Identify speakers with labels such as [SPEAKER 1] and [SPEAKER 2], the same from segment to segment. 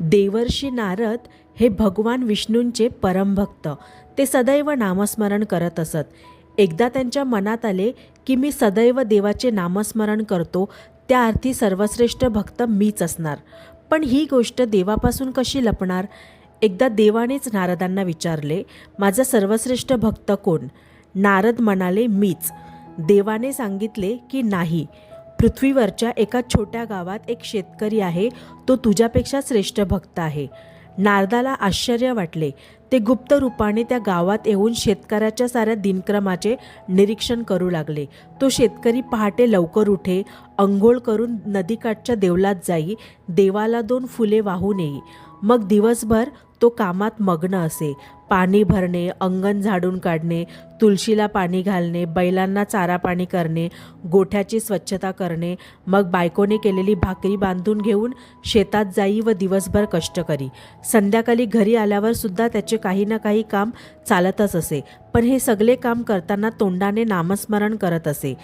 [SPEAKER 1] देवर्षी नारद हे भगवान विष्णूंचे परमभक्त. ते सदैव नामस्मरण करत असत. एकदा त्यांच्या मनात आले की मी सदैव देवाचे नामस्मरण करतो, त्या अर्थी सर्वश्रेष्ठ भक्त मीच असणार. पण ही गोष्ट देवापासून कशी लपणार? एकदा देवानेच नारदांना विचारले, माझा सर्वश्रेष्ठ भक्त कोण? नारद म्हणाले, मीच. देवाने सांगितले की नाही, पृथ्वीवरच्या एका छोट्या गावात एक शेतकरी आहे, तो तुझ्यापेक्षा श्रेष्ठ भक्त आहे. नारदाला आश्चर्य वाटले. ते गुप्त रूपाने त्या गावात येऊन शेतकऱ्याच्या साऱ्या दिनक्रमाचे निरीक्षण करू लागले. तो शेतकरी पहाटे लवकर उठे, अंघोळ करून नदीकाठच्या देवलात जाई, देवाला 2 फुले वाहून येई. मग दिवसभर तो कामात मग्न असे. पाणी भरणे, अंगण झाडून काढणे, तुळशीला पाणी घालणे, बैलांना चारा पाणी करणे, गोठ्याची स्वच्छता करणे. मग बायकोने केलेली भाकरी बांधून घेऊन शेतात जाई व दिवसभर कष्ट करी. संध्याकाळी घरी आल्यावर सुद्धा त्याचे काही ना काही काम चालतच असे. पण हे सगळे काम करताना तोंडाने नामस्मरण करत असे.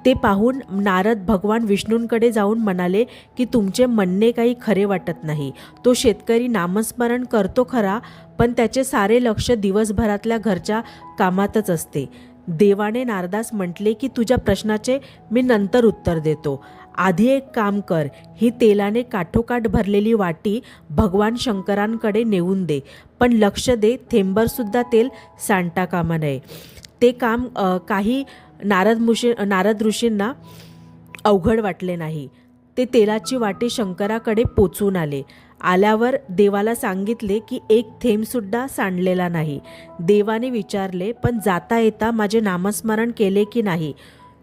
[SPEAKER 1] ते पाहून नारद भगवान विष्णूंकडे जाऊन म्हणाले की तुमचे म्हणणे काही खरे वाटत नाही. तो शेतकरी नामस्मरण करतो खरा, पण त्याचे सारे लक्ष दिवसभरातल्या घरच्या कामातच असते. देवाने नारदास म्हटले की तुझ्या प्रश्नाचे मी नंतर उत्तर देतो. आधी एक काम कर, ही तेलाने काठोकाठ भरलेली वाटी भगवान शंकरांकडे नेऊन दे. पण लक्ष दे, थेंबरसुद्धा तेल सांडता कामा नये. ते काम काही नारद ऋषींना अवघड वाटले नाही. ते तेलाची वाटी शंकराकडे पोचून आले. आल्यावर देवाला सांगितले की एक थेंबसुद्धा सांडलेला नाही. देवाने विचारले, पण जाता येता माझे नामस्मरण केले की नाही?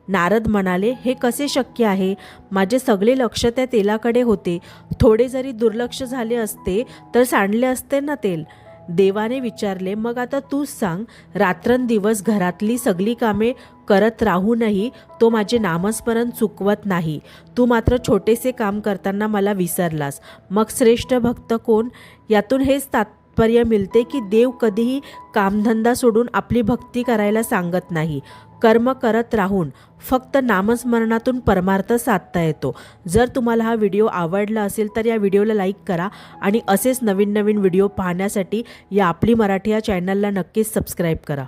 [SPEAKER 1] नारद म्हणाले, हे कसे शक्य आहे? माझे सगळे लक्ष त्या तेलाकडे होते. थोडे जरी दुर्लक्ष झाले असते तर सांडले असते ना तेल. देवाने विचारले, मग आता तूच सांग, रात्रंदिवस घरातली सगळी कामे करत राहूनही तो माझे नामस्मरण चुकवत नाही. तू मात्र छोटेसे काम करताना मला विसरलास. मग श्रेष्ठ भक्त कोण? यातून हेच तात्पर्य मिळते की देव कधीही कामधंदा सोडून आपली भक्ती करायला सांगत नाही. कर्म करत राहून फक्त नामस्मरणातून परमार्थ साधता येतो. जर तुम्हाला हा व्हिडिओ आवडला असेल तर या व्हिडिओला लाईक करा आणि असेच नवीन नवीन व्हिडिओ पाहण्यासाठी या आपली मराठी या चॅनलला नक्कीच सबस्क्राईब करा.